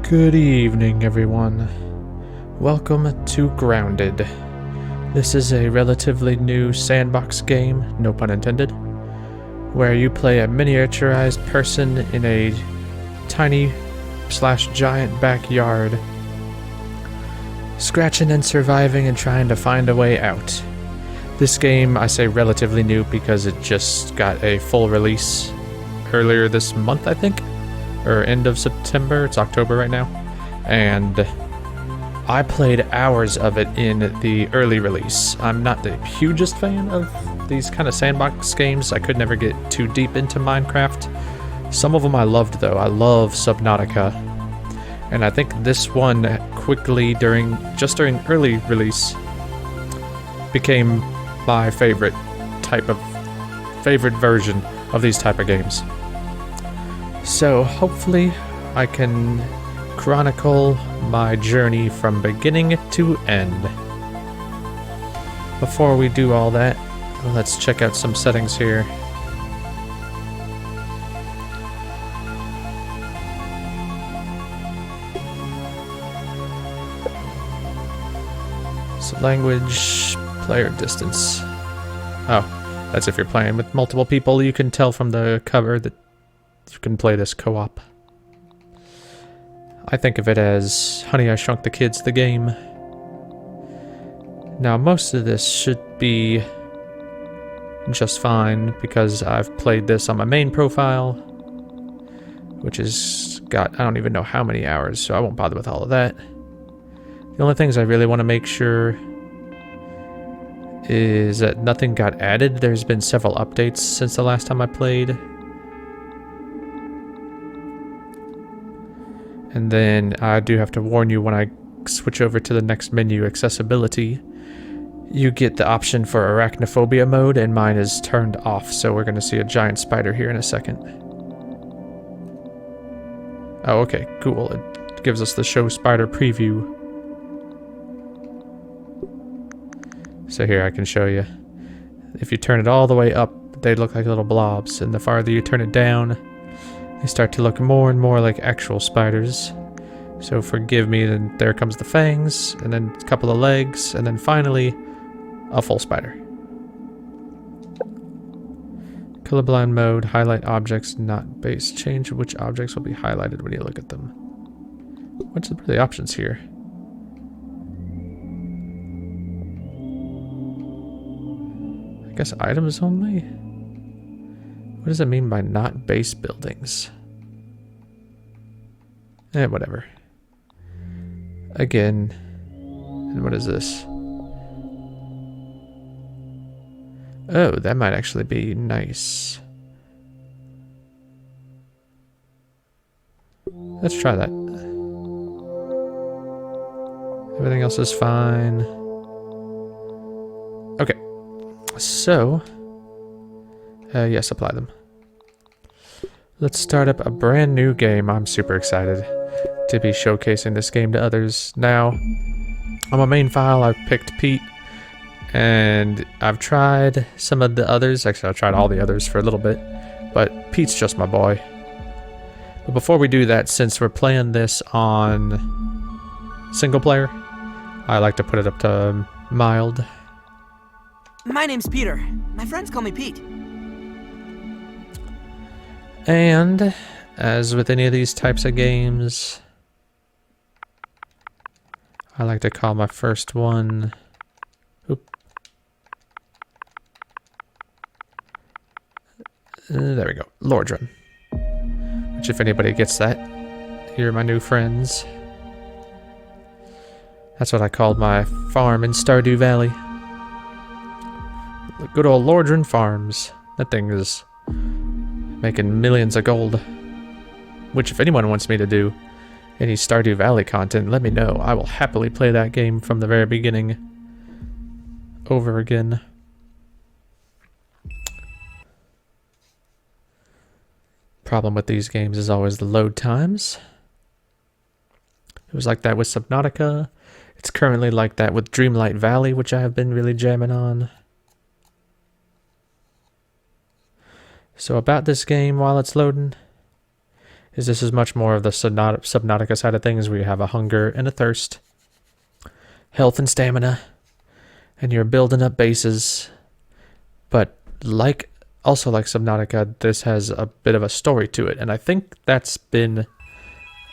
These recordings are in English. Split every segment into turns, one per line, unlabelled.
Good evening, everyone. Welcome to Grounded. This is a relatively new sandbox game, no pun intended, where you play a miniaturized person in a tiny/giant backyard, scratching and surviving and trying to find a way out. This game, I say relatively new because it just got a full release earlier this month, I think, or end of September. It's October right now, and I played hours of it in the early release. I'm not the hugest fan of these kind of sandbox games. I could never get too deep into Minecraft. Some of them I loved though. I love Subnautica, and I think this one quickly during early release became my favorite version of these type of games. So hopefully I can chronicle my journey from beginning to end. Before we do all that, let's check out some settings here. So language, player distance. Oh, that's if you're playing with multiple people. You can tell from the cover that you can play this co-op. I think of it as Honey, I Shrunk the Kids, the game. Now, most of this should be just fine because I've played this on my main profile, which has got I don't even know how many hours, so I won't bother with all of that. The only things I really want to make sure is that nothing got added. There's been several updates since the last time I played. And then I do have to warn you, when I switch over to the next menu, accessibility, you get the option for arachnophobia mode, and mine is turned off, so we're going to see a giant spider here in a second. Oh, okay, cool. It gives us the show spider preview. So here I can show you. If you turn it all the way up, they look like little blobs, and the farther you turn it down, they start to look more and more like actual spiders. So forgive me, then there comes the fangs, and then a couple of legs, and then finally, a full spider. Colorblind mode, highlight objects, not base. Change which objects will be highlighted when you look at them. What's the options here? I guess items only? What does it mean by not base buildings? Whatever. Again. And what is this? Oh, that might actually be nice. Let's try that. Everything else is fine. Okay. So, yes, apply them. Let's start up a brand new game. I'm super excited to be showcasing this game to others. Now, on my main file, I've picked Pete, and I've tried some of the others. Actually, I've tried all the others for a little bit, but Pete's just my boy. But before we do that, since we're playing this on single player, I like to put it up to mild.
My name's Peter. My friends call me Pete.
And, as with any of these types of games, I like to call my first one... there we go. Lordran. Which, if anybody gets that, you're my new friends. That's what I called my farm in Stardew Valley. The good old Lordran Farms. That thing is making millions of gold. Which, if anyone wants me to do any Stardew Valley content, let me know. I will happily play that game from the very beginning over again. Problem with these games is always the load times. It was like that with Subnautica. It's currently like that with Dreamlight Valley, which I have been really jamming on. So about this game while it's loading, is this is much more of the Subnautica side of things, where you have a hunger and a thirst, health and stamina, and you're building up bases. But also like Subnautica, this has a bit of a story to it, and I think that's been...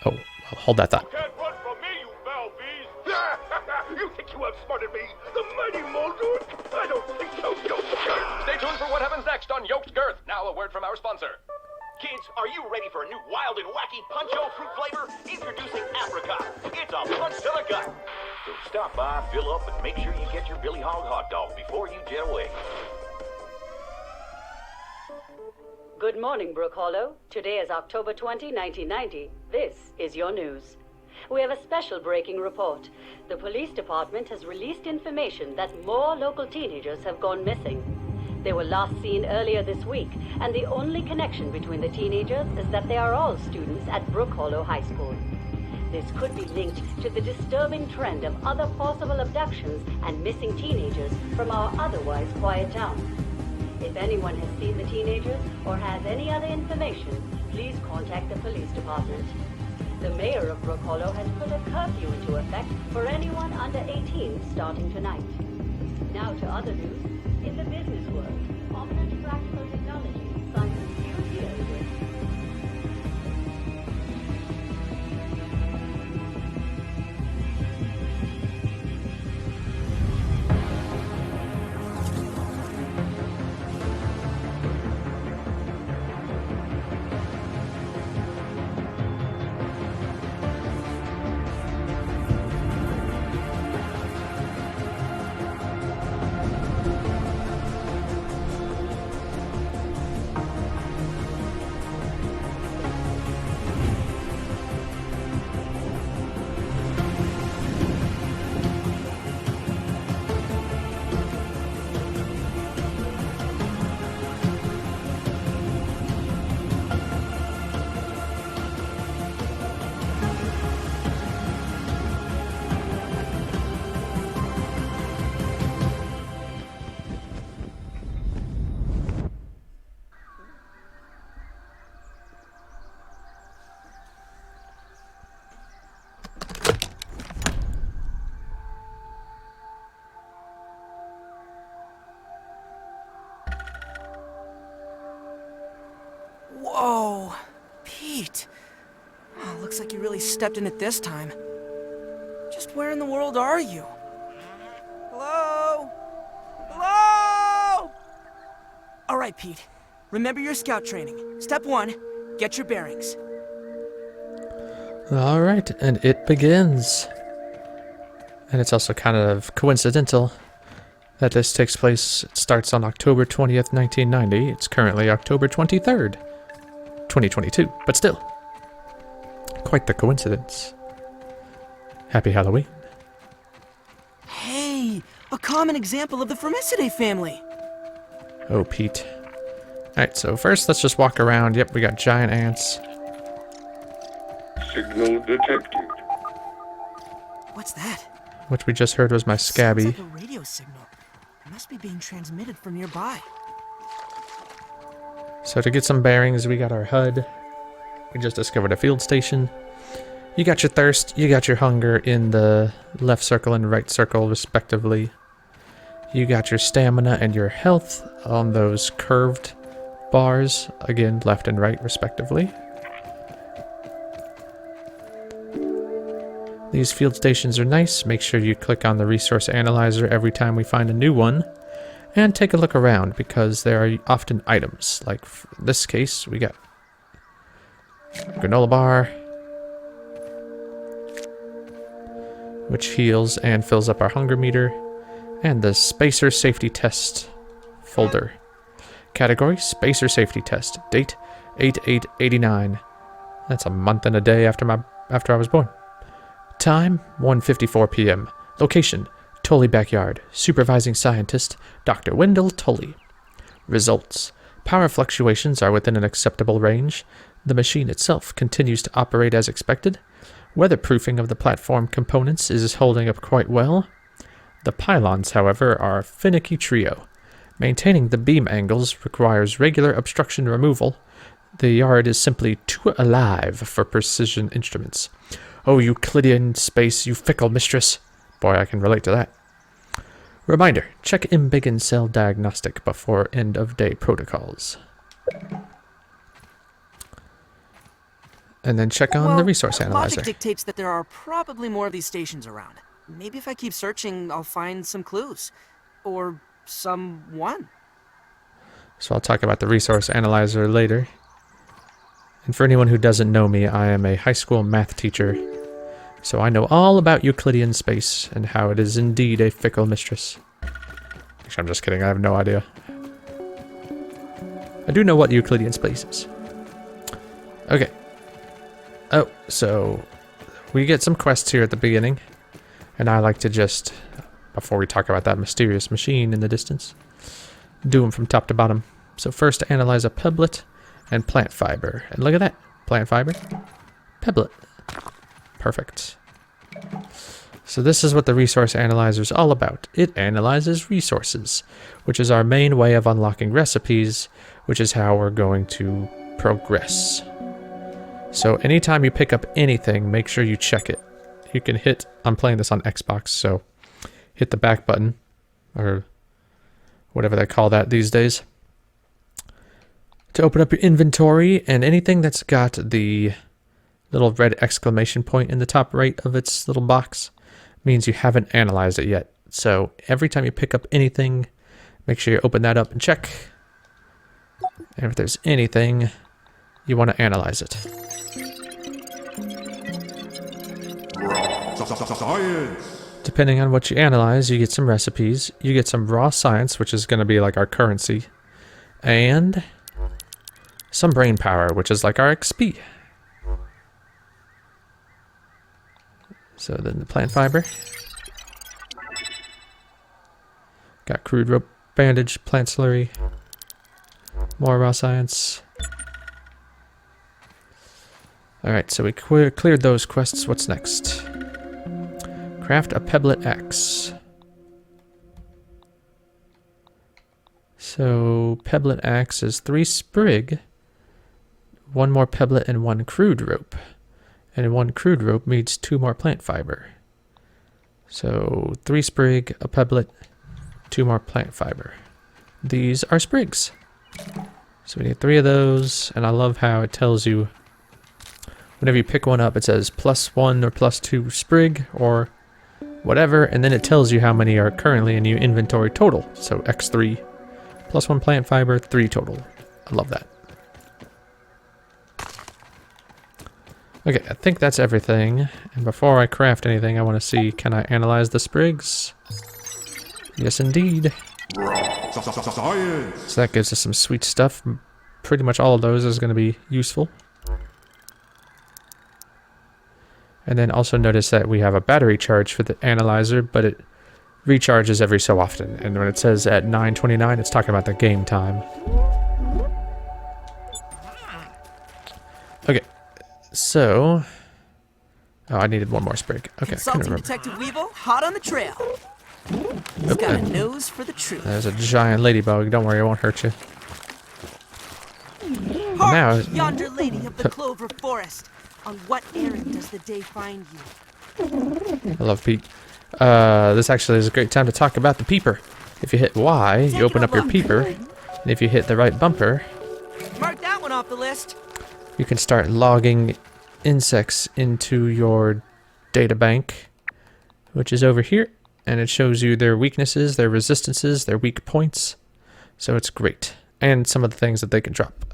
Oh, well, hold that thought.
Can't run from me, you foul beast! You think you outsmarted me, the mighty Muldoon? I don't think so, Yoked Girth.
Stay tuned for what happens next on Yoked Girth. Now a word from our sponsor.
Kids, are you ready for a new wild and wacky Punch-O fruit flavor? Introducing Apricot. It's a punch to the gut. So stop by, fill up, and make sure you get your Billy Hog hot dog before you jet away.
Good morning, Brook Hollow. Today is October 20, 1990. This is your news. We have a special breaking report. The police department has released information that more local teenagers have gone missing. They were last seen earlier this week, and the only connection between the teenagers is that they are all students at Brook Hollow High School. This could be linked to the disturbing trend of other possible abductions and missing teenagers from our otherwise quiet town. If anyone has seen the teenagers or has any other information, please contact the police department. The mayor of Brook Hollow has put a curfew into effect for anyone under 18 starting tonight. Now to other news. In the business world, prominent practical technology signs a few deals with.
Whoa, Pete. Oh, looks like you really stepped in it this time. Just where in the world are you? Hello? Hello? All right, Pete. Remember your scout training. Step 1, get your bearings.
All right, and it begins. And it's also kind of coincidental that this takes place. It starts on October 20th, 1990. It's currently October 23rd, 2022. But still, quite the coincidence. Happy Halloween.
Hey, a common example of the Formicidae family.
Oh, Pete. Alright, so first let's just walk around. Yep, we got giant ants.
Signal detected.
What's that?
Which we just heard was my scabby.
Sounds like a radio signal. It must be being transmitted from nearby.
So to get some bearings, we got our HUD. We just discovered a field station. You got your thirst, you got your hunger in the left circle and right circle, respectively. You got your stamina and your health on those curved bars, again, left and right, respectively. These field stations are nice. Make sure you click on the resource analyzer every time we find a new one. And take a look around, because there are often items. Like in this case, we got granola bar, which heals and fills up our hunger meter, and the Spacer Safety Test folder. Category, Spacer Safety Test. Date, 8/8/89. That's a month and a day after I was born. Time, 1:54 p.m. Location, Tully Backyard. Supervising Scientist, Dr. Wendell Tully. Results, power fluctuations are within an acceptable range. The machine itself continues to operate as expected. Weatherproofing of the platform components is holding up quite well. The pylons, however, are a finicky trio. Maintaining the beam angles requires regular obstruction removal. The yard is simply too alive for precision instruments. Oh, Euclidean space, you fickle mistress. Boy, I can relate to that. Reminder, check Embiggen cell diagnostic before end-of-day protocols. And then check on the resource analyzer.
Logic dictates that there are probably more of these stations around. Maybe if I keep searching, I'll find some clues. Or someone.
So I'll talk about the resource analyzer later. And for anyone who doesn't know me, I am a high school math teacher. So I know all about Euclidean space and how it is indeed a fickle mistress. Actually, I'm just kidding. I have no idea. I do know what Euclidean space is. Okay. Oh, so we get some quests here at the beginning. And I like to just, before we talk about that mysterious machine in the distance, do them from top to bottom. So first, analyze a pebblet and plant fiber. And look at that. Plant fiber. Pebblet. Perfect. So this is what the resource analyzer is all about. It analyzes resources, which is our main way of unlocking recipes, which is how we're going to progress. So anytime you pick up anything, make sure you check it. You can hit, I'm playing this on Xbox, so hit the back button, or whatever they call that these days, to open up your inventory, and anything that's got the little red exclamation point in the top right of its little box means you haven't analyzed it yet. So every time you pick up anything, make sure you open that up and check. And if there's anything, you want to analyze it.
Science.
Depending on what you analyze, you get some recipes. You get some raw science, which is going to be like our currency. And some brain power, which is like our XP. So then the plant fiber. Got crude rope, bandage, plant slurry. More raw science. Alright, so we cleared those quests. What's next? Craft a pebblet axe. So, pebblet axe is 3 sprig, 1 more pebblet, and 1 crude rope. And 1 crude rope needs 2 more plant fiber. So, 3 sprig, a pebblet, 2 more plant fiber. These are sprigs. So we need 3 of those, and I love how it tells you whenever you pick one up, it says +1 or +2 sprig or whatever, and then it tells you how many are currently in your inventory total. So X3, +1 plant fiber, 3 total. I love that. Okay, I think that's everything. And before I craft anything, I want to see, can I analyze the sprigs? Yes, indeed.
Science.
So that gives us some sweet stuff. Pretty much all of those is going to be useful. And then also notice that we have a battery charge for the analyzer, but it recharges every so often. And when it says at 9:29, it's talking about the game time. Okay, so... Oh, I needed 1 more sprig. Okay, I couldn't
Consulting
remember.
Detective Weevil, hot on the trail. He's got a nose for the truth.
There's a giant ladybug. Don't worry, it won't hurt you.
Hark,
now-
yonder lady of the clover forest. On what errand does the day find you?
I love Pete. This actually is a great time to talk about the peeper. If you hit Y, you open up your peeper. And if you hit the right bumper,
Mark that one off the list.
you can start logging insects into your data bank, which is over here. And it shows you their weaknesses, their resistances, their weak points. So it's great. And some of the things that they can drop.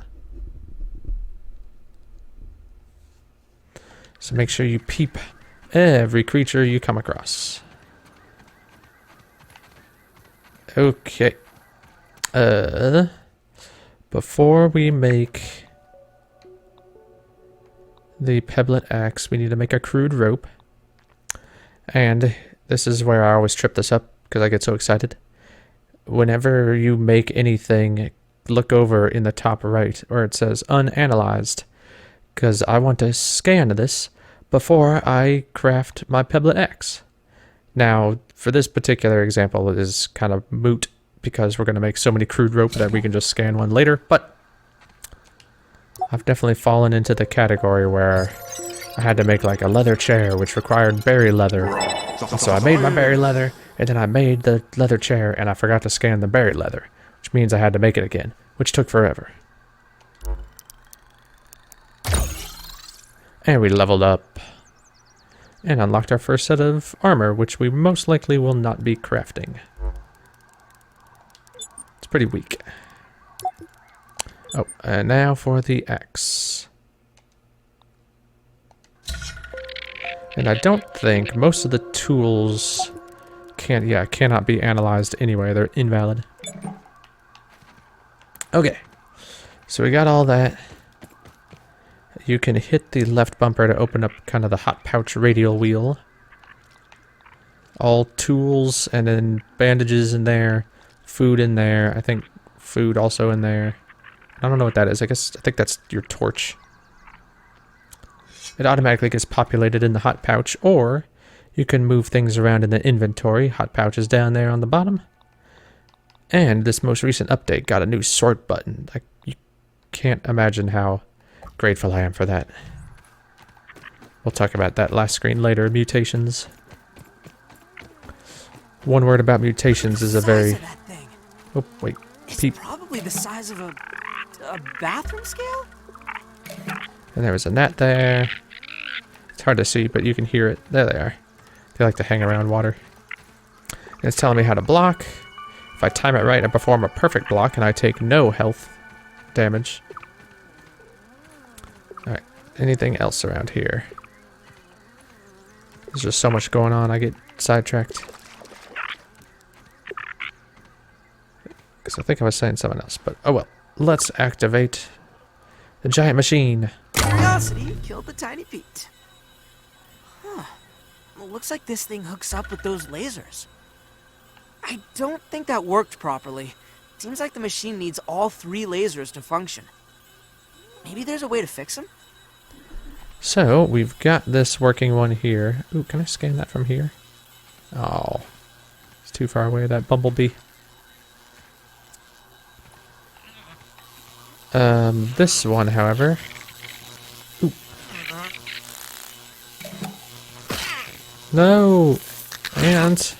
So make sure you peep every creature you come across. Okay. Before we make the pebblet axe, we need to make a crude rope. And this is where I always trip this up because I get so excited. Whenever you make anything, look over in the top right where it says unanalyzed, because I want to scan this before I craft my pebblet axe. Now, for this particular example, it is kind of moot because we're going to make so many crude rope that we can just scan one later, but I've definitely fallen into the category where I had to make like a leather chair, which required berry leather. And so I made my berry leather, and then I made the leather chair, and I forgot to scan the berry leather, which means I had to make it again, which took forever. And we leveled up and unlocked our first set of armor, which we most likely will not be crafting. It's pretty weak. Oh, and now for the axe. And I don't think most of the tools cannot be analyzed anyway. They're invalid. Okay, so we got all that. You can hit the left bumper to open up kind of the hot pouch radial wheel. All tools and then bandages in there, food in there. I think food also in there. I don't know what that is. I think that's your torch. It automatically gets populated in the hot pouch, or you can move things around in the inventory. Hot pouch is down there on the bottom. And this most recent update got a new sort button. You can't imagine how grateful I am for that. We'll talk about that last screen later. Mutations. One word about mutations is a very... Oh, wait.
It's probably the size of a bathroom scale?
And there was a gnat there. It's hard to see, but you can hear it. There they are. They like to hang around water. And it's telling me how to block. If I time it right, I perform a perfect block, and I take no health damage. Alright, anything else around here? There's just so much going on, I get sidetracked. Because I think I was saying something else, but oh well. Let's activate the giant machine.
Curiosity killed the tiny Pete. Huh. Well, looks like this thing hooks up with those lasers. I don't think that worked properly. Seems like the machine needs all 3 lasers to function. Maybe there's a way to fix them?
So, we've got this working one here. Ooh, can I scan that from here? Oh, it's too far away, that bumblebee. This one, however... Ooh. No! And...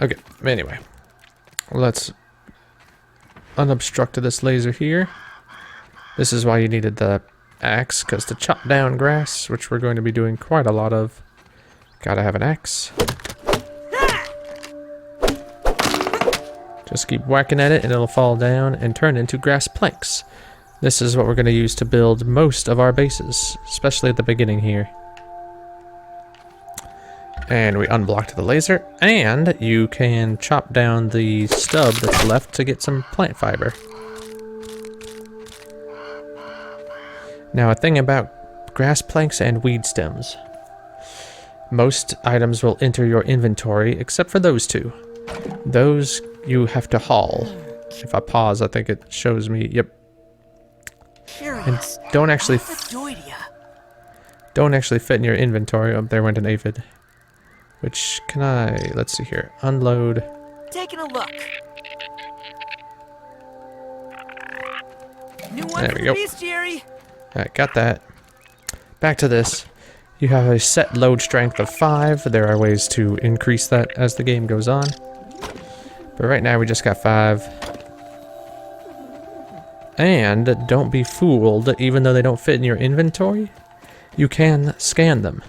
Okay, anyway. Let's unobstruct this laser here. This is why you needed the axe, because to chop down grass, which we're going to be doing quite a lot of, gotta have an axe. Just keep whacking at it and it'll fall down and turn into grass planks. This is what we're going to use to build most of our bases, especially at the beginning here. And we unblocked the laser, and you can chop down the stub that's left to get some plant fiber. Now, a thing about grass planks and weed stems. Most items will enter your inventory, except for those two. Those you have to haul. If I pause, I think it shows me, yep. And don't actually fit in your inventory. Oh, there went an aphid. Which can I, let's see here, unload.
Taking a look. New one
There
for
we
the
go.
beast, Jerry.
Alright, got that. Back to this. You have a set load strength of 5. There are ways to increase that as the game goes on. But right now we just got 5. And don't be fooled, even though they don't fit in your inventory, you can scan them.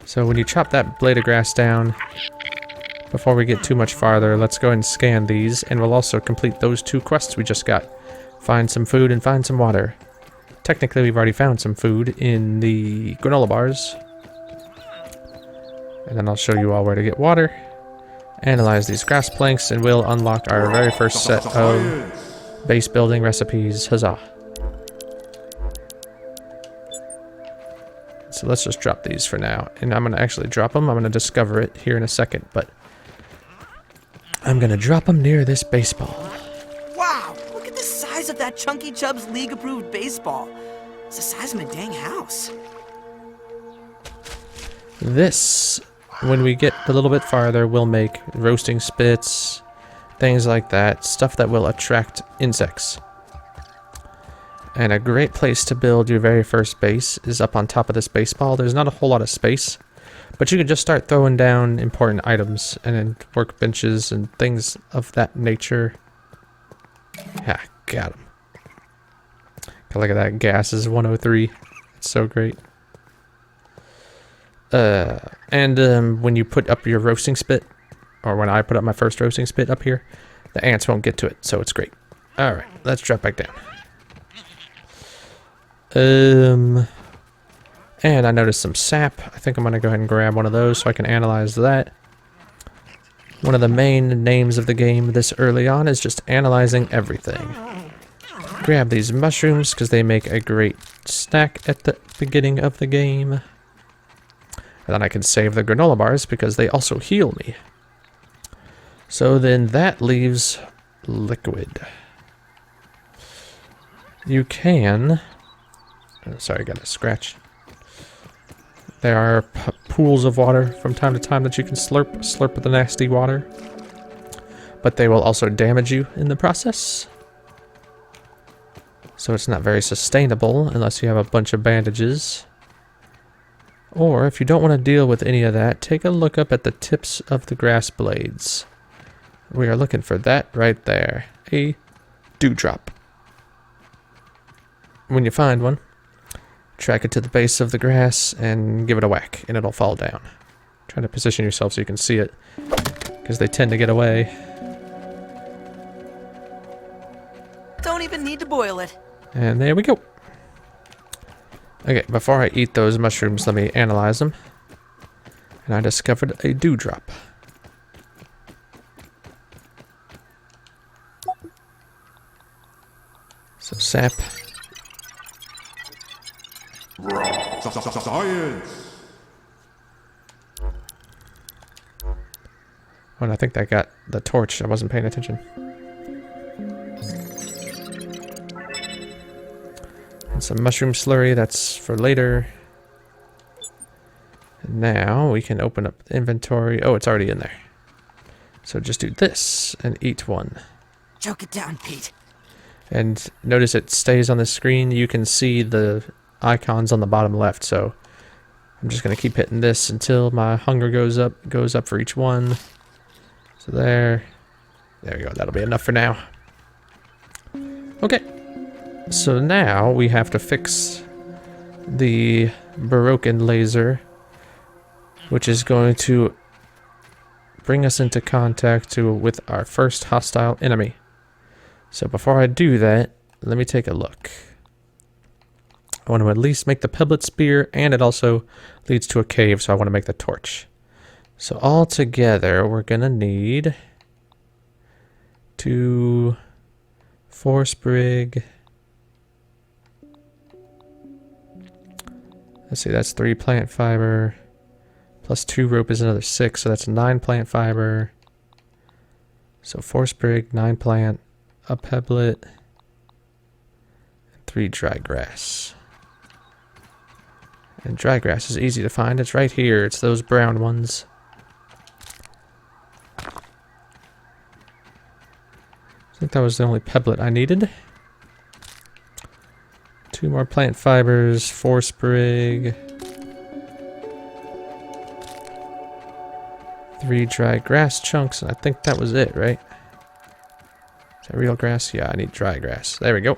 So when you chop that blade of grass down, before we get too much farther, let's go ahead and scan these, and we'll also complete those 2 quests we just got. Find some food and find some water. Technically, we've already found some food in the granola bars. And then I'll show you all where to get water. Analyze these grass planks, and we'll unlock our very first set of base building recipes. Huzzah. So let's just drop these for now. And I'm going to actually drop them. I'm going to discover it here in a second, but I'm going to drop them near this baseball.
Wow, look at the size of that Chunky Chubbs League-approved baseball. It's the size of my dang house.
This, when we get a little bit farther, will make roasting spits, things like that. Stuff that will attract insects. And a great place to build your very first base is up on top of this baseball. There's not a whole lot of space, but you can just start throwing down important items and then workbenches and things of that nature. Yeah, got him. Look at that, gas is 103. It's so great. When you put up your roasting spit, or when I put up my first roasting spit up here, the ants won't get to it, so it's great. Alright, let's drop back down. And I noticed some sap. I think I'm going to go ahead and grab one of those so I can analyze that. One of the main names of the game this early on is just analyzing everything. Grab these mushrooms because they make a great snack at the beginning of the game. And then I can save the granola bars because they also heal me. So then that leaves liquid. You can... Oh, sorry, I got a scratch. There are pools of water from time to time that you can slurp the nasty water. But they will also damage you in the process. So it's not very sustainable unless you have a bunch of bandages. Or if you don't want to deal with any of that, take a look up at the tips of the grass blades. We are looking for that right there. A dewdrop. When you find one, track it to the base of the grass and give it a whack and it'll fall down. Try to position yourself so you can see it, because they tend to get away.
Don't even need to boil it.
And there we go. Okay, before I eat those mushrooms, let me analyze them. And I discovered a dewdrop. So sap.
Science.
Oh, and I think that got the torch. I wasn't paying attention. And some mushroom slurry, that's for later. And now we can open up the inventory. Oh, it's already in there. So just do this and eat one.
Choke it down, Pete.
And notice it stays on the screen. You can see the icons on the bottom left. So I'm just going to keep hitting this until my hunger goes up for each one. So there we go. That'll be enough for now. Okay. So now we have to fix the broken laser, which is going to bring us into contact with our first hostile enemy. So before I do that, let me take a look. I want to at least make the pebblet spear, and it also leads to a cave, so I want to make the torch. So all together, we're going to need 2 4 sprig. Let's see, that's 3 plant fiber. Plus 2 rope is another 6, so that's 9 plant fiber. So 4 sprig, 9 plant, a pebblet, and 3 dry grass. And dry grass is easy to find. It's right here. It's those brown ones. I think that was the only pebblet I needed. 2 more plant fibers, 4 sprig, 3 dry grass chunks, and I think that was it, right? Is that real grass? Yeah, I need dry grass. There we go.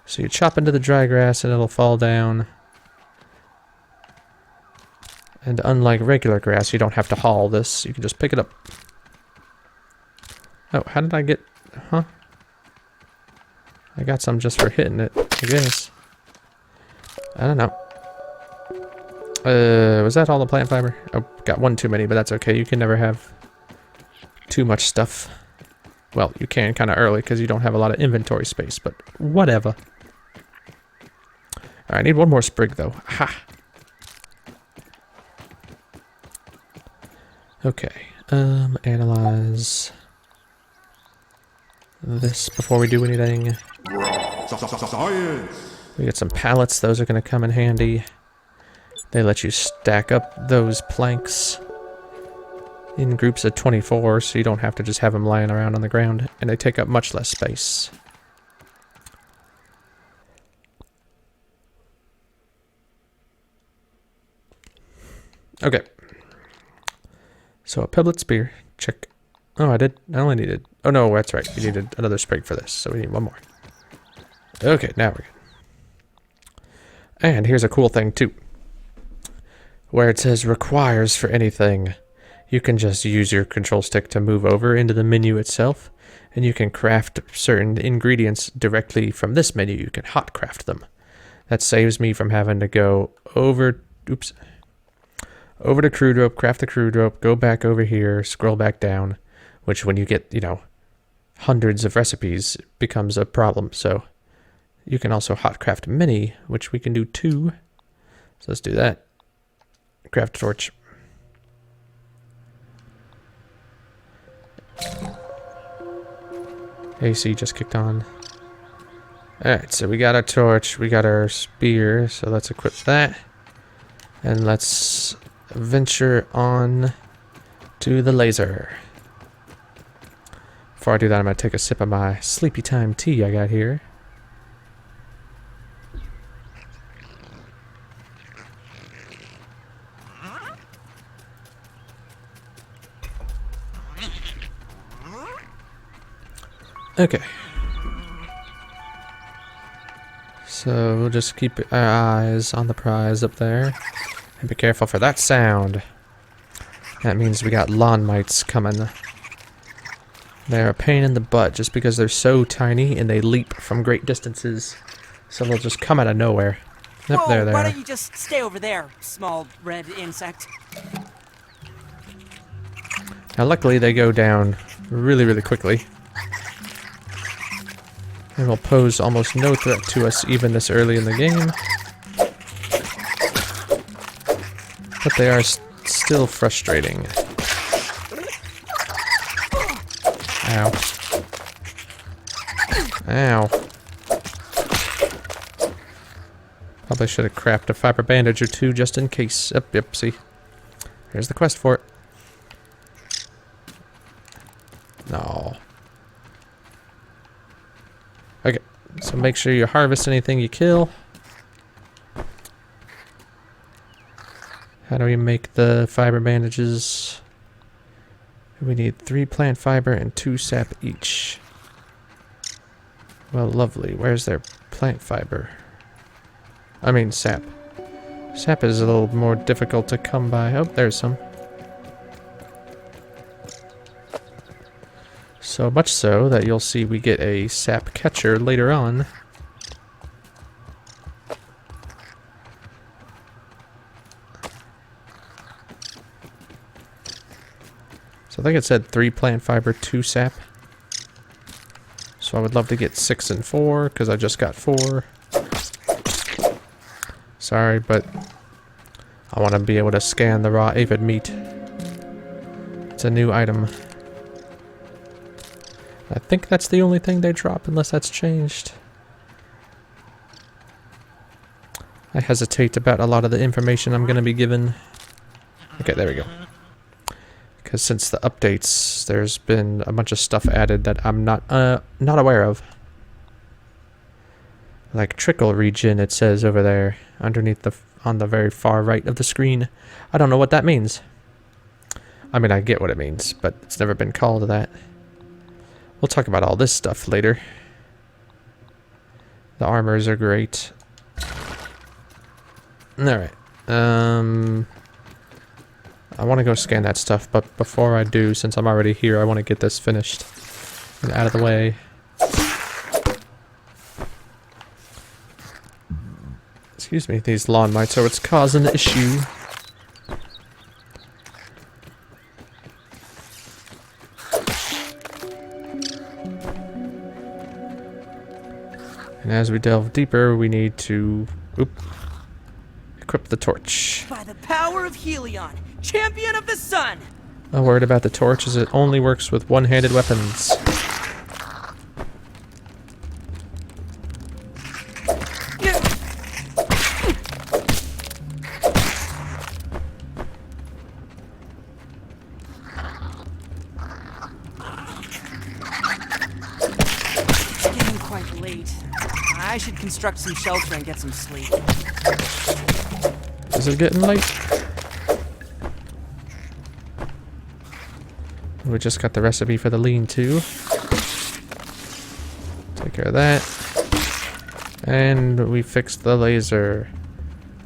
So you chop into the dry grass and it'll fall down. And unlike regular grass, you don't have to haul this. You can just pick it up. Oh, how did I get... Huh? I got some just for hitting it, I guess. I don't know. Was that all the plant fiber? Oh, got 1 too many, but that's okay. You can never have too much stuff. Well, you can kind of early because you don't have a lot of inventory space, but whatever. Alright, I need 1 more sprig, though. Ha! Okay. Analyze this before we do anything.
Science.
We get some pallets. Those are going to come in handy. They let you stack up those planks in groups of 24, so you don't have to just have them lying around on the ground, and they take up much less space. Okay. So a pebblet spear, check. Oh, I only needed, oh no, that's right, we needed another sprig for this, so we need one more. Okay, now we're good. And here's a cool thing too. Where it says requires for anything, you can just use your control stick to move over into the menu itself, and you can craft certain ingredients directly from this menu. You can hot craft them. That saves me from having to go over to crude rope, craft the crude rope, go back over here, scroll back down, which when you get, you know, hundreds of recipes becomes a problem. So you can also hot craft many, which we can do too. So let's do that. Craft a torch. AC just kicked on. Alright, so we got our torch, we got our spear, so let's equip that. And let's venture on to the laser. Before I do that, I'm going to take a sip of my sleepy time tea I got here. Okay. So we'll just keep our eyes on the prize up there. And be careful for that sound. That means we got lawn mites coming. They're a pain in the butt just because they're so tiny and they leap from great distances. So they'll just come out of nowhere. Yep,
Whoa,
there they
why
are.
don't you just stay over there, small red insect?
Now luckily they go down really, really quickly. And will pose almost no threat to us even this early in the game. But they are still frustrating. Ow. Ow. Probably should have crafted a fiber bandage or two just in case. Yep, see. Here's the quest for it. No. Okay, so make sure you harvest anything you kill. How do we make the fiber bandages? We need 3 plant fiber and 2 sap each. Well, lovely. Where's their plant fiber? I mean sap. Sap is a little more difficult to come by. Oh, there's some. So much so that you'll see we get a sap catcher later on. So I think it said 3 plant fiber, 2 sap. So I would love to get 6 and 4 because I just got 4. Sorry, but I want to be able to scan the raw aphid meat. It's a new item. I think that's the only thing they drop unless that's changed. I hesitate about a lot of the information I'm going to be given. Okay, there we go. Because since the updates, there's been a bunch of stuff added that I'm not aware of. Like trickle region, it says over there, underneath on the very far right of the screen. I don't know what that means. I mean, I get what it means, but it's never been called that. We'll talk about all this stuff later. The armors are great. Alright. I want to go scan that stuff, but before I do, since I'm already here, I want to get this finished and out of the way. Excuse me, these lawn mites are what's causing the issue. And as we delve deeper, we need to equip the torch.
By the power of Helion, champion of the sun!
A word about the torch is it only works with one-handed weapons.
late. I should construct some shelter and get some sleep.
Is it getting late? We just got the recipe for the lean-to. Take care of that. And we fixed the laser.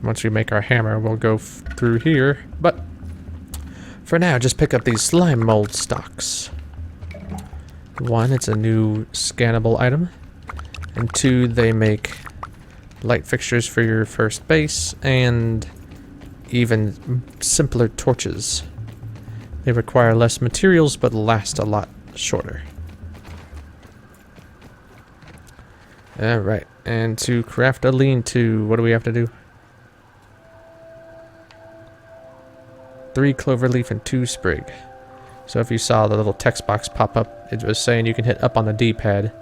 Once we make our hammer, we'll go through here. But for now, just pick up these slime mold stocks. 1, it's a new scannable item. And 2, they make light fixtures for your first base and even simpler torches. They require less materials but last a lot shorter. Alright, and to craft a lean-to, what do we have to do? 3 cloverleaf and 2 sprig. So if you saw the little text box pop up, it was saying you can hit up on the D-pad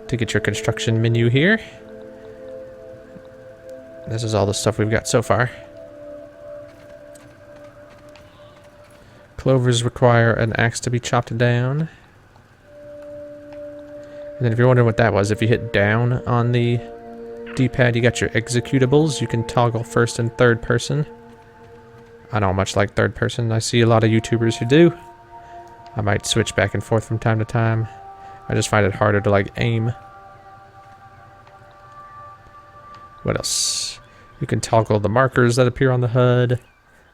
to get your construction menu here. This is all the stuff we've got so far. Clovers require an axe to be chopped down. And then if you're wondering what that was, if you hit down on the D-pad, you got your executables. You can toggle first and third person. I don't much like third person. I see a lot of YouTubers who do. I might switch back and forth from time to time. I just find it harder to like aim. What else? You can toggle the markers that appear on the HUD.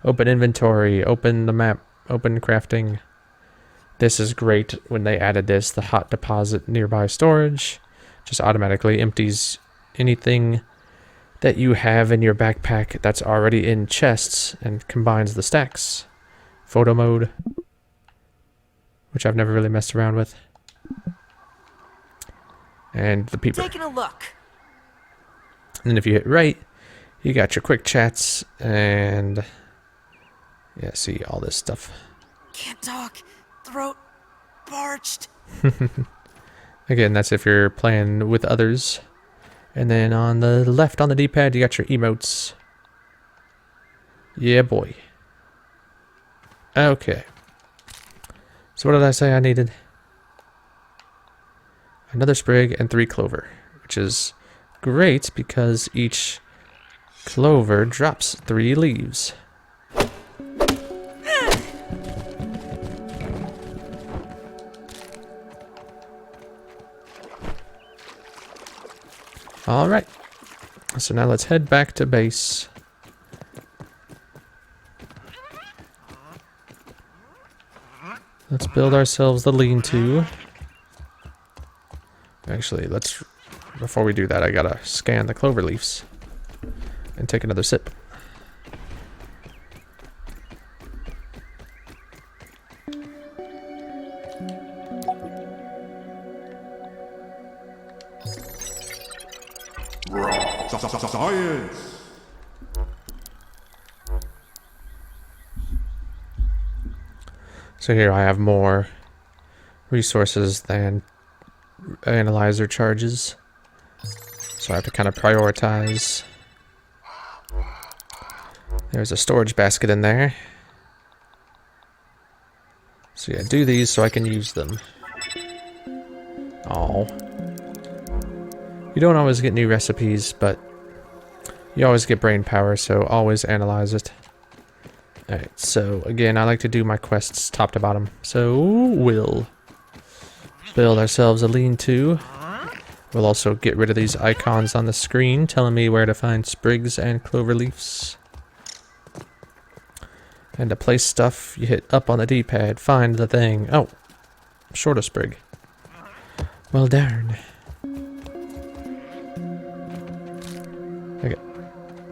Open inventory, open the map, open crafting. This is great when they added this, the hot deposit nearby storage. Just automatically empties anything that you have in your backpack that's already in chests and combines the stacks. Photo mode, which I've never really messed around with. And the peeper.
Taking a look.
And then if you hit right, you got your quick chats and yeah, see all this stuff.
Can't talk. Throat parched.
Again, that's if you're playing with others. And then on the left on the D-pad, you got your emotes. Yeah, boy. Okay. So what did I say I needed? Another sprig and 3 clover, which is great because each clover drops 3 leaves. Alright, so now let's head back to base. Let's build ourselves the lean-to. Actually, before we do that, I gotta scan the clover leaves and take another sip.
Science!
So here I have more resources than analyzer charges. So I have to kind of prioritize. There's a storage basket in there. So yeah, do these so I can use them. Oh. You don't always get new recipes, but you always get brain power, so always analyze it. Alright, so again, I like to do my quests top to bottom. So we'll build ourselves a lean-to. We'll also get rid of these icons on the screen telling me where to find sprigs and clover leaves. And to place stuff, you hit up on the D-pad, find the thing. Oh, short a sprig. Well, darn. Okay.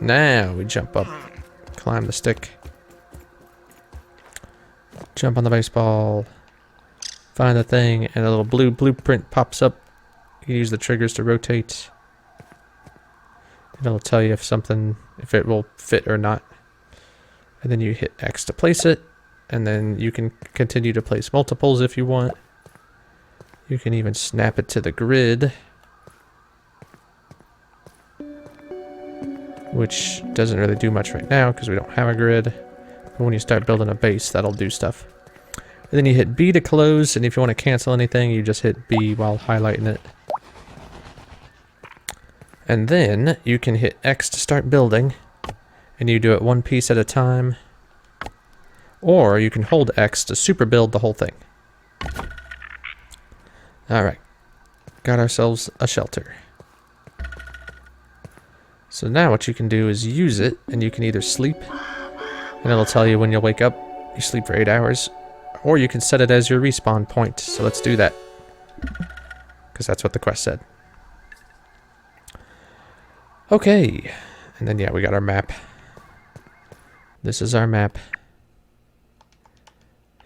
Now we jump up, climb the stick, jump on the baseball, find the thing, and a little blue blueprint pops up. You use the triggers to rotate. And it'll tell you if it will fit or not. And then you hit X to place it, and then you can continue to place multiples if you want. You can even snap it to the grid, which doesn't really do much right now because we don't have a grid. But when you start building a base, that'll do stuff. And then you hit B to close, and if you want to cancel anything, you just hit B while highlighting it. And then you can hit X to start building, and you do it one piece at a time. Or you can hold X to super build the whole thing. Alright. Got ourselves a shelter. So now what you can do is use it, and you can either sleep, and it'll tell you when you'll wake up. You sleep for 8 hours. Or you can set it as your respawn point. So let's do that. Because that's what the quest said. Okay. And then, yeah, we got our map. This is our map.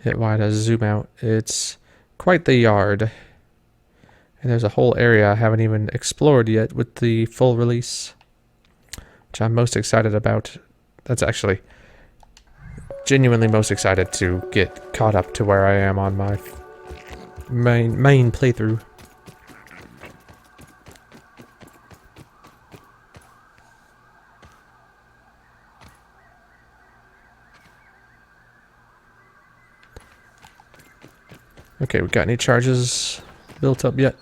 Hit Y to zoom out. It's quite the yard. And there's a whole area I haven't even explored yet with the full release, which I'm most excited about. That's actually genuinely most excited to get caught up to where I am on my main playthrough. Okay, we got any charges built up yet?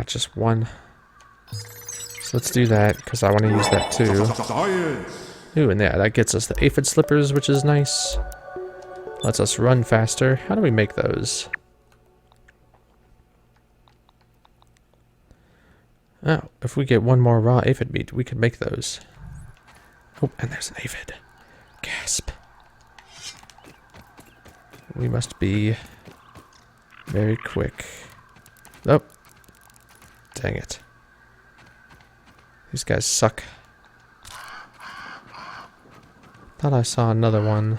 Just one. So let's do that, because I want to use that too. Ooh, and yeah, that gets us the aphid slippers, which is nice. Lets us run faster. How do we make those? Oh, if we get one more raw aphid meat, we could make those. Oh, and there's an aphid. Gasp. We must be very quick. Oh. Dang it. These guys suck. Thought I saw another one.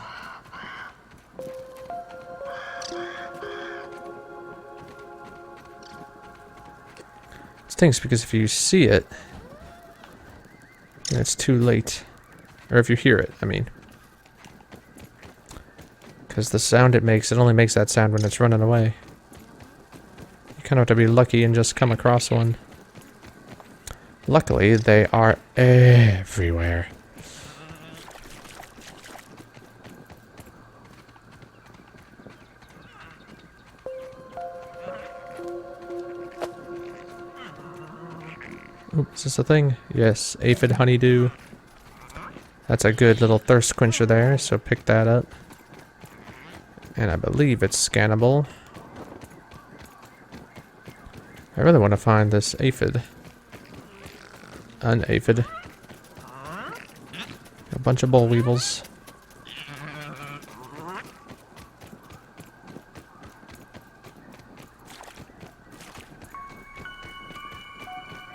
It stinks because if you see it, then it's too late. Or if you hear it, I mean. Because the sound it makes, it only makes that sound when it's running away. You kind of have to be lucky and just come across one. Luckily, they are everywhere. Oops, is this a thing? Yes, aphid honeydew. That's a good little thirst quencher there, so pick that up. And I believe it's scannable. I really want to find this aphid. An aphid. A bunch of boll weevils.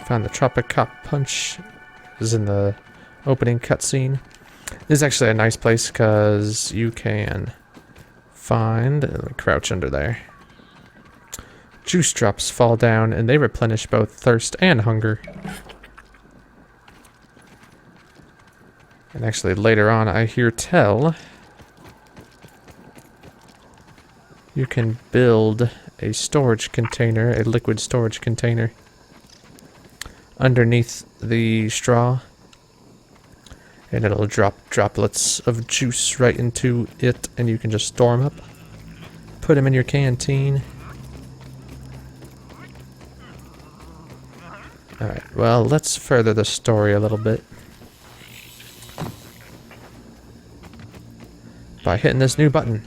Found the Tropic Cop Punch. Is in the opening cutscene. This is actually a nice place because you can find, crouch under there. Juice drops fall down and they replenish both thirst and hunger. And actually later on I hear tell you can build a storage container, a liquid storage container underneath the straw. And it'll drop droplets of juice right into it, and you can just store them up. Put them in your canteen. Alright, well, let's further the story a little bit. By hitting this new button.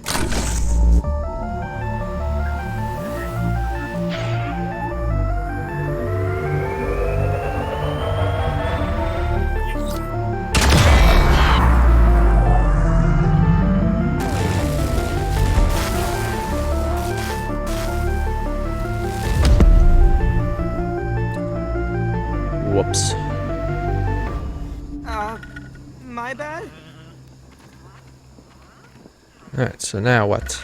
Whoops.
My bad?
Alright, so now what?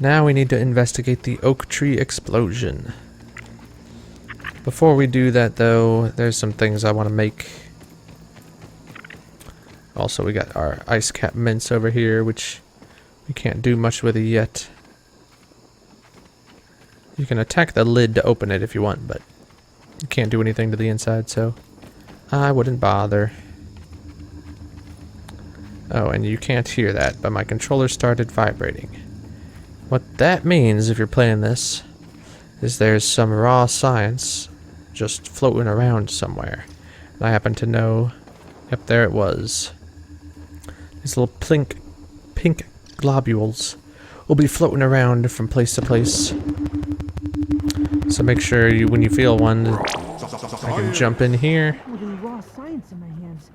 Now we need to investigate the oak tree explosion. Before we do that, though, there's some things I want to make. Also, we got our ice cap mints over here, which we can't do much with it yet. You can attack the lid to open it if you want, but you can't do anything to the inside, so I wouldn't bother. Oh, and you can't hear that, but my controller started vibrating. What that means, if you're playing this, is there's some raw science just floating around somewhere. And I happen to know, yep, there it was. These little pink globules will be floating around from place to place. So make sure you, when you feel one, I can jump in here.
Raw science in my hands.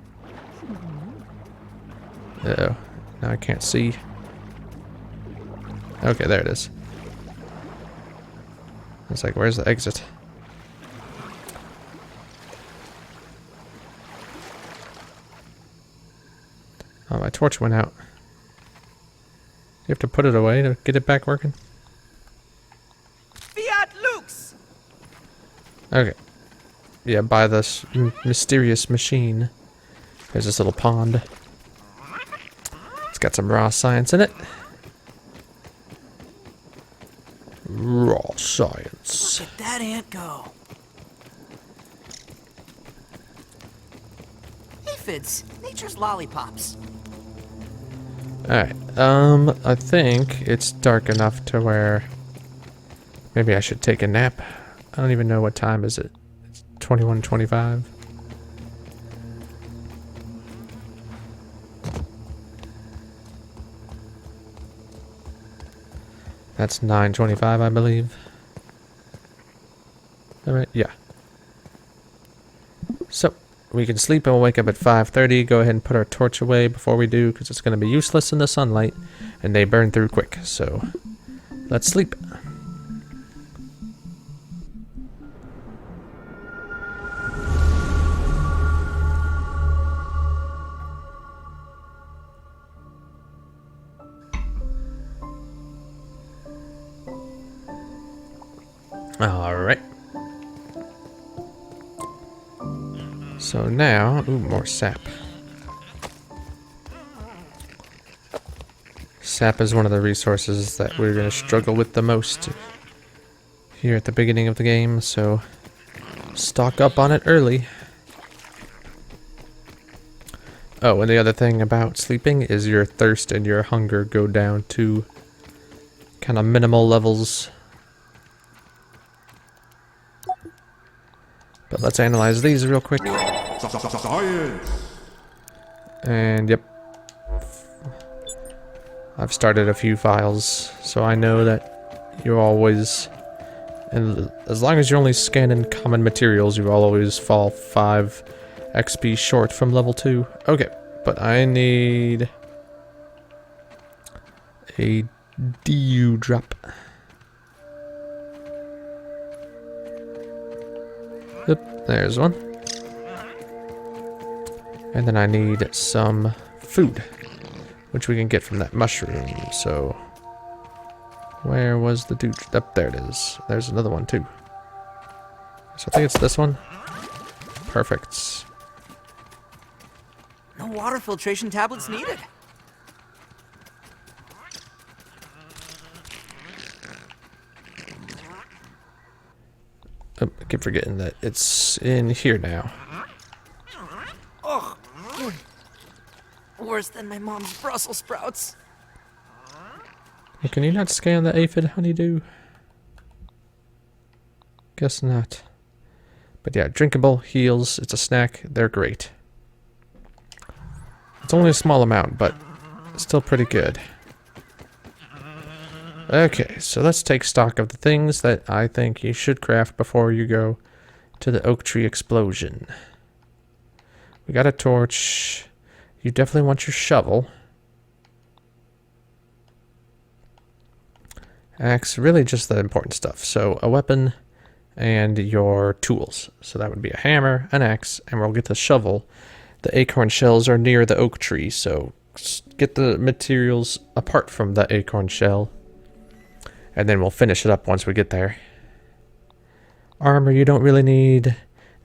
Uh-oh, now I can't see. Okay, there it is. It's like, where's the exit? Oh, my torch went out. You have to put it away to get it back working?
Fiat Lux!
Okay. Yeah, by this mysterious machine. There's this little pond. It's got some raw science in it. Raw science.
Look at that ant go. Aphids, nature's lollipops.
Alright, I think it's dark enough to where maybe I should take a nap. I don't even know what time is it. It's 21:25. That's 9:25, I believe. Alright, yeah. So, we can sleep and we'll wake up at 5:30. Go ahead and put our torch away before we do, because it's going to be useless in the sunlight, and they burn through quick. So, let's sleep. Alright. So now, ooh, more sap. Sap is one of the resources that we're going to struggle with the most here at the beginning of the game, so stock up on it early. Oh, and the other thing about sleeping is your thirst and your hunger go down to kind of minimal levels. But let's analyze these real quick. And yep. I've started a few files, so I know that you always, and as long as you're only scanning common materials, you will always fall 5 XP short from level 2. Okay, but I need a DU drop. Yep, there's one. And then I need some food, which we can get from that mushroom. So, where was the dude? Up there it is. There's another one too. So I think it's this one. Perfect.
No water filtration tablets needed.
Oh, I keep forgetting that it's in here now.
Ugh. Worse than my mom's Brussels sprouts.
Hey, can you not scan the aphid honeydew? Guess not. But yeah, drinkable, heals, it's a snack, they're great. It's only a small amount, but still pretty good. Okay, so let's take stock of the things that I think you should craft before you go to the oak tree explosion. We got a torch. You definitely want your shovel. Axe, really just the important stuff. So a weapon and your tools. So that would be a hammer, an axe, and we'll get the shovel. The acorn shells are near the oak tree, so get the materials apart from the acorn shell. And then we'll finish it up once we get there. Armor you don't really need.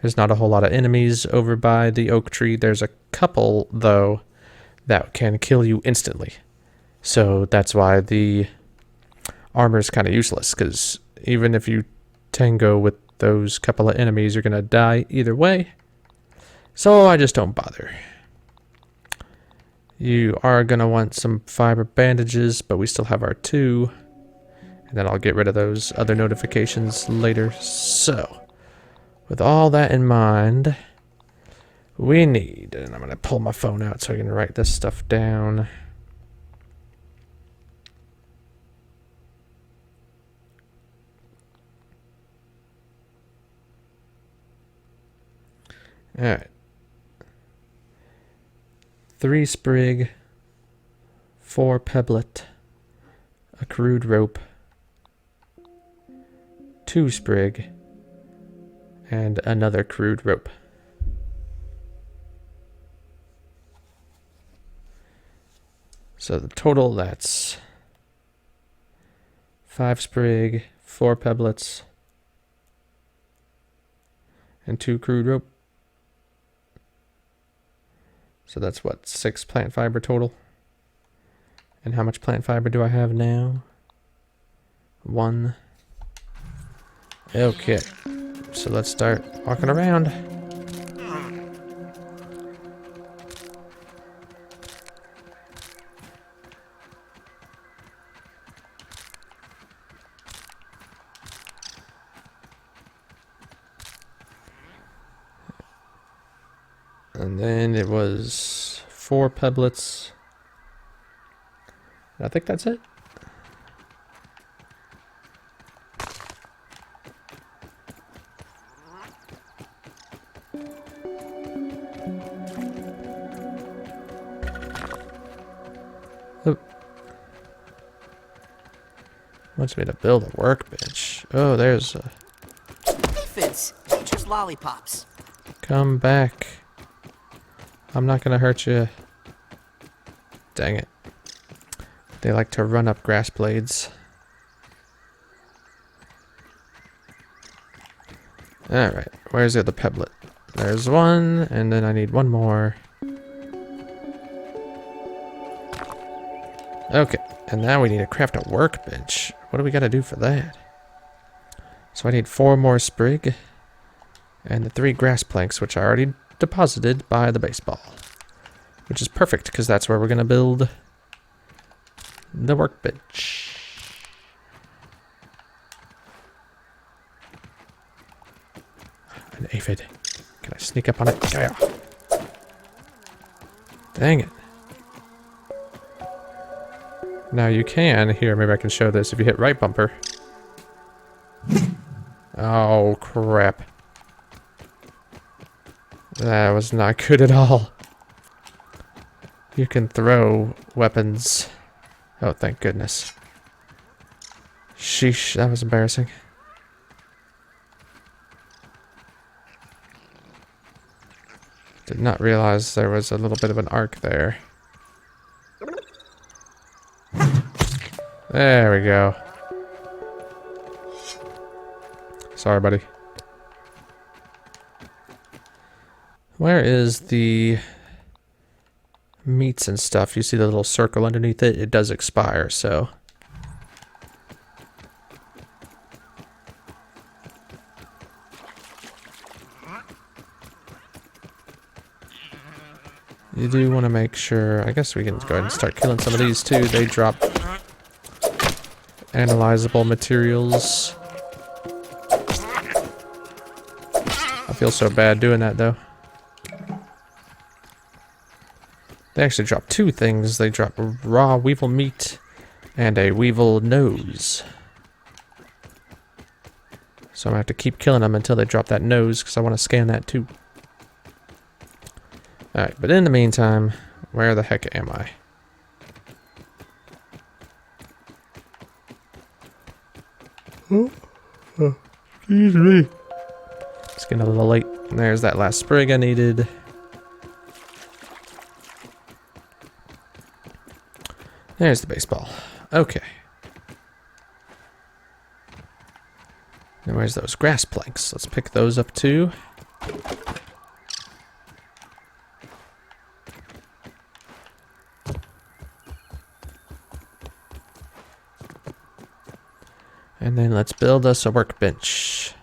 There's not a whole lot of enemies over by the oak tree. There's a couple, though, that can kill you instantly. So that's why the armor is kind of useless, because even if you tango with those couple of enemies, you're going to die either way. So I just don't bother. You are going to want some fiber bandages, but we still have our 2. And then I'll get rid of those other notifications later. So, with all that in mind, we need, and I'm going to pull my phone out so I can write this stuff down. Alright. 3 sprig, 4 pebblet, a crude rope, 2 sprig, and another crude rope. So the total, that's 5 sprig, 4 pebblets, and 2 crude rope. So that's what, 6 plant fiber total? And how much plant fiber do I have now? 1. Okay. So let's start walking around. And then it was 4 pebblets. I think that's it. Oh. Wants me to build a workbench. Oh, there's a...
Aphids, nature's lollipops.
Come back. I'm not gonna hurt you. Dang it. They like to run up grass blades. Alright, where's the other pebblet? There's one, and then I need one more. Okay, and now we need to craft a workbench. What do we gotta do for that? So I need 4 more sprig, and the 3 grass planks, which I already deposited by the baseball. Which is perfect, because that's where we're gonna build the workbench. An aphid. Can I sneak up on it? Yeah. Dang it. Now you can, here, maybe I can show this. If you hit right bumper. Oh, crap. That was not good at all. You can throw weapons. Oh, thank goodness. Sheesh, that was embarrassing. Did not realize there was a little bit of an arc there. There we go. Sorry, buddy. Where is the meats and stuff? You see the little circle underneath it? It does expire, so... You do want to make sure... I guess we can go ahead and start killing some of these too. They drop analyzable materials. I feel so bad doing that though. They actually drop 2 things. They drop raw weevil meat and a weevil nose. So I'm gonna have to keep killing them until they drop that nose, because I want to scan that too. Alright, but in the meantime, where the heck am I? Excuse me. It's getting a little late. And there's that last sprig I needed. There's the baseball. Okay. And where's those grass planks? Let's pick those up too. And then let's build us a workbench.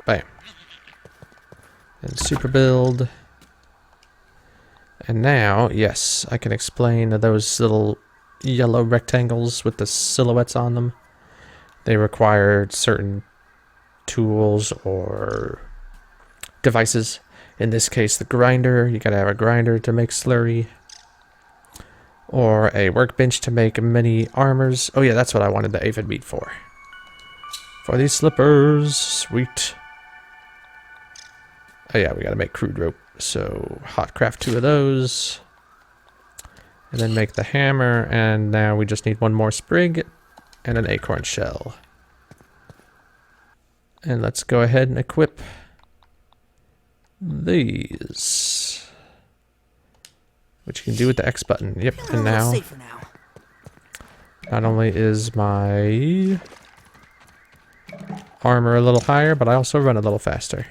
Bam. And super build. And now, yes, I can explain those little yellow rectangles with the silhouettes on them. They require certain tools or devices. In this case, the grinder. You gotta have a grinder to make slurry. Or a workbench to make mini armors. Oh yeah, that's what I wanted the aphid meat for. For these slippers. Sweet. Oh yeah, we gotta make crude rope. So, hot craft 2 of those. And then make the hammer. And now we just need one more sprig and an acorn shell. And let's go ahead and equip these. Which you can do with the X button. Yep, and now, not only is my armor a little higher, but I also run a little faster.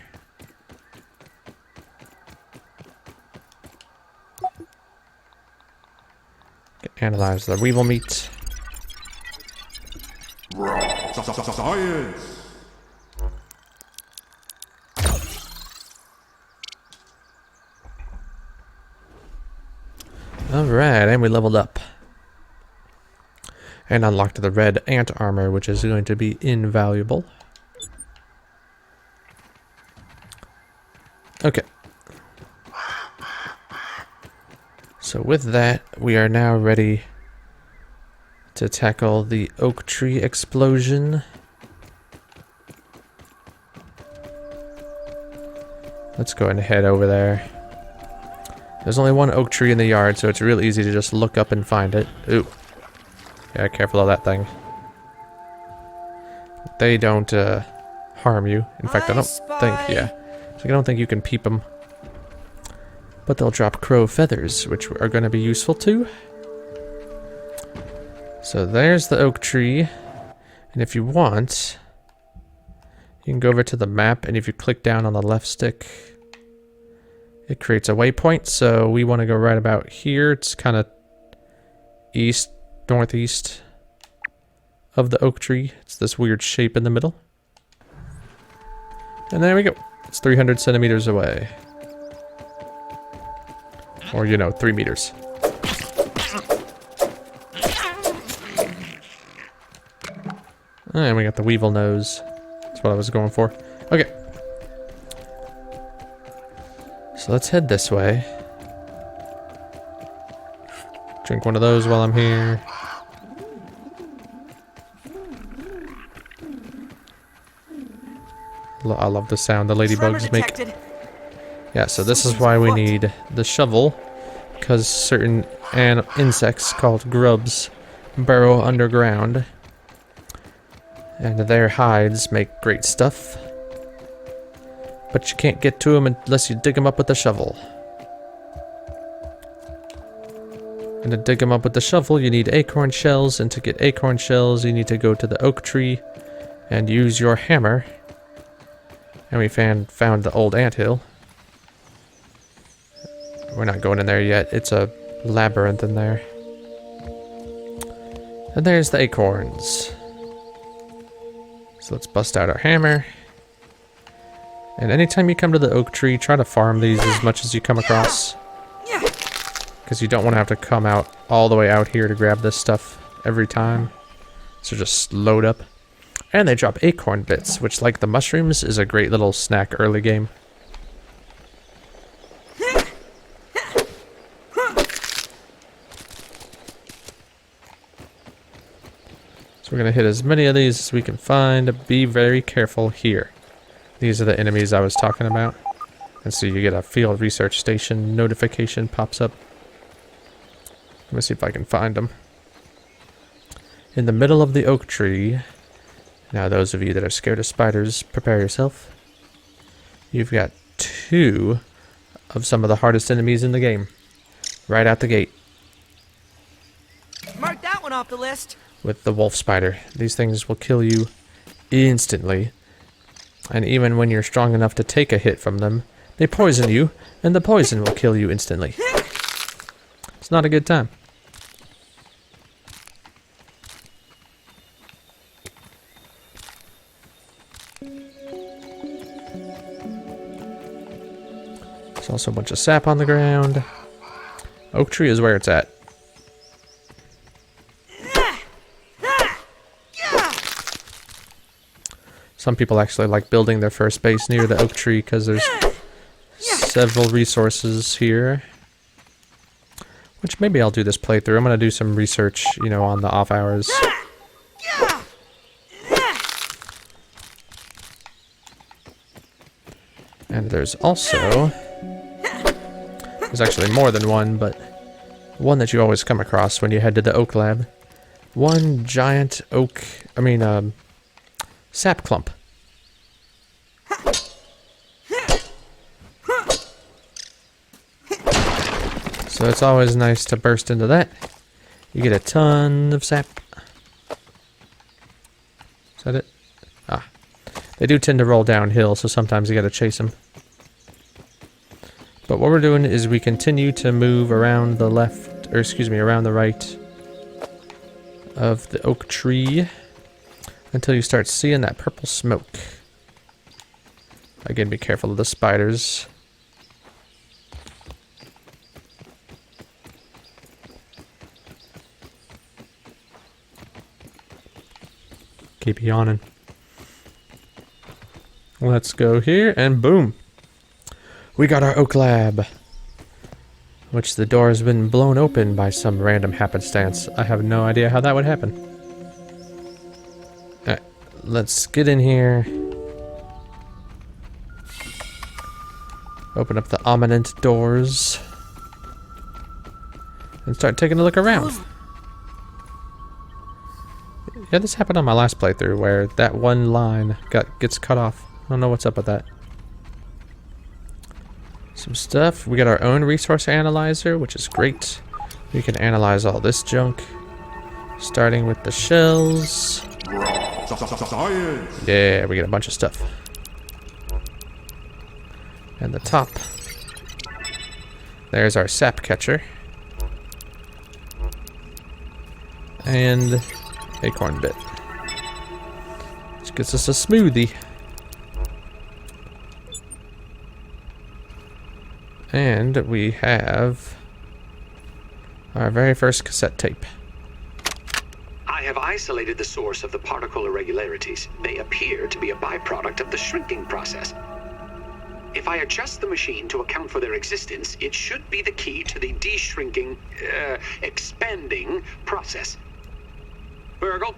Analyze the weevil meat.
Science!
Alright, and we leveled up. And unlocked the red ant armor, which is going to be invaluable. Okay. So with that, we are now ready to tackle the oak tree explosion. Let's go ahead and head over there. There's only one oak tree in the yard, so it's real easy to just look up and find it. Ooh. Yeah, careful of that thing. They don't harm you. In fact, I don't think, yeah. So I don't think you can peep them. But they'll drop crow feathers, which are going to be useful too. So there's the oak tree. And if you want, you can go over to the map, and if you click down on the left stick, it creates a waypoint. So we want to go right about here. It's kind of east, northeast of the oak tree. It's this weird shape in the middle. And there we go. It's 300 centimeters away. Or, you know, 3 meters. And we got the weevil nose. That's what I was going for. Okay. So let's head this way. Drink one of those while I'm here. I love the sound the ladybugs make. Yeah, so this is why we need the shovel, because certain insects called grubs burrow underground, and their hides make great stuff. But you can't get to them unless you dig them up with the shovel. And to dig them up with the shovel, you need acorn shells, and to get acorn shells, you need to go to the oak tree and use your hammer. And we found the old anthill. We're not going in there yet. It's a labyrinth in there. And there's the acorns. So let's bust out our hammer. And anytime you come to the oak tree, try to farm these as much as you come across. Because you don't want to have to come out all the way out here to grab this stuff every time. So just load up. And they drop acorn bits, which, like the mushrooms, is a great little snack early game. So we're going to hit as many of these as we can find. Be very careful here. These are the enemies I was talking about. And so you get a field research station notification pops up. Let me see if I can find them. In the middle of the oak tree. Now those of you that are scared of spiders, prepare yourself. You've got 2 of some of the hardest enemies in the game. Right out the gate.
Mark that one off the list.
With the wolf spider. These things will kill you instantly. And even when you're strong enough to take a hit from them, they poison you, and the poison will kill you instantly. It's not a good time. There's also a bunch of sap on the ground. Oak tree is where it's at. Some people actually like building their first base near the oak tree because there's several resources here. Which maybe I'll do this playthrough. I'm going to do some research, you know, on the off hours. And there's also... There's actually more than one, but one that you always come across when you head to the oak lab. One giant oak... sap clump. So it's always nice to burst into that. You get a ton of sap. Is that it? Ah. They do tend to roll downhill, so sometimes you gotta chase them. But what we're doing is we continue to move around the left, or excuse me, around the right of the oak tree until you start seeing that purple smoke. Again, be careful of the spiders. Keep yawning. Let's go here, and boom! We got our oak lab, which the door has been blown open by some random happenstance. I have no idea how that would happen. Alright, let's get in here. Open up the ominent doors. And start taking a look around. Yeah, this happened on my last playthrough where that one line gets cut off. I don't know what's up with that. Some stuff. We got our own resource analyzer, which is great. We can analyze all this junk. Starting with the shells.
Science.
Yeah, we get a bunch of stuff. And the top. There's our sap catcher. And acorn bit. Which gets us a smoothie. And we have our very first cassette tape.
I have isolated the source of the particle irregularities. They appear to be a byproduct of the shrinking process. If I adjust the machine to account for their existence, it should be the key to the expanding process. Virgil,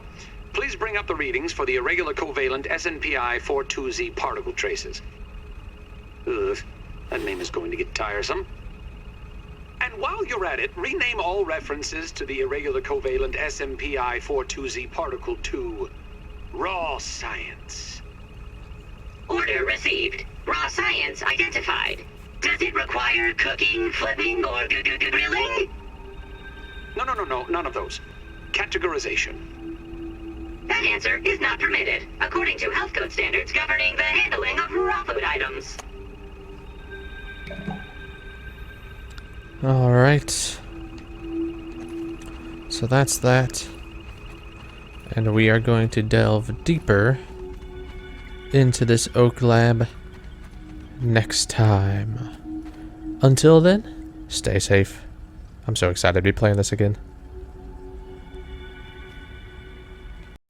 please bring up the readings for the irregular covalent SNPI 42Z particle traces. Ugh, that name is going to get tiresome. And while you're at it, rename all references to the irregular covalent SNPI 42Z particle to raw science.
Order received. Raw science identified. Does it require cooking, flipping, or grilling?
No, none of those. Categorization.
That answer is not permitted, according to health code standards governing the handling of raw food items.
Alright. So that's that. And we are going to delve deeper into this oak lab next time. Until then, stay safe. I'm so excited to be playing this again.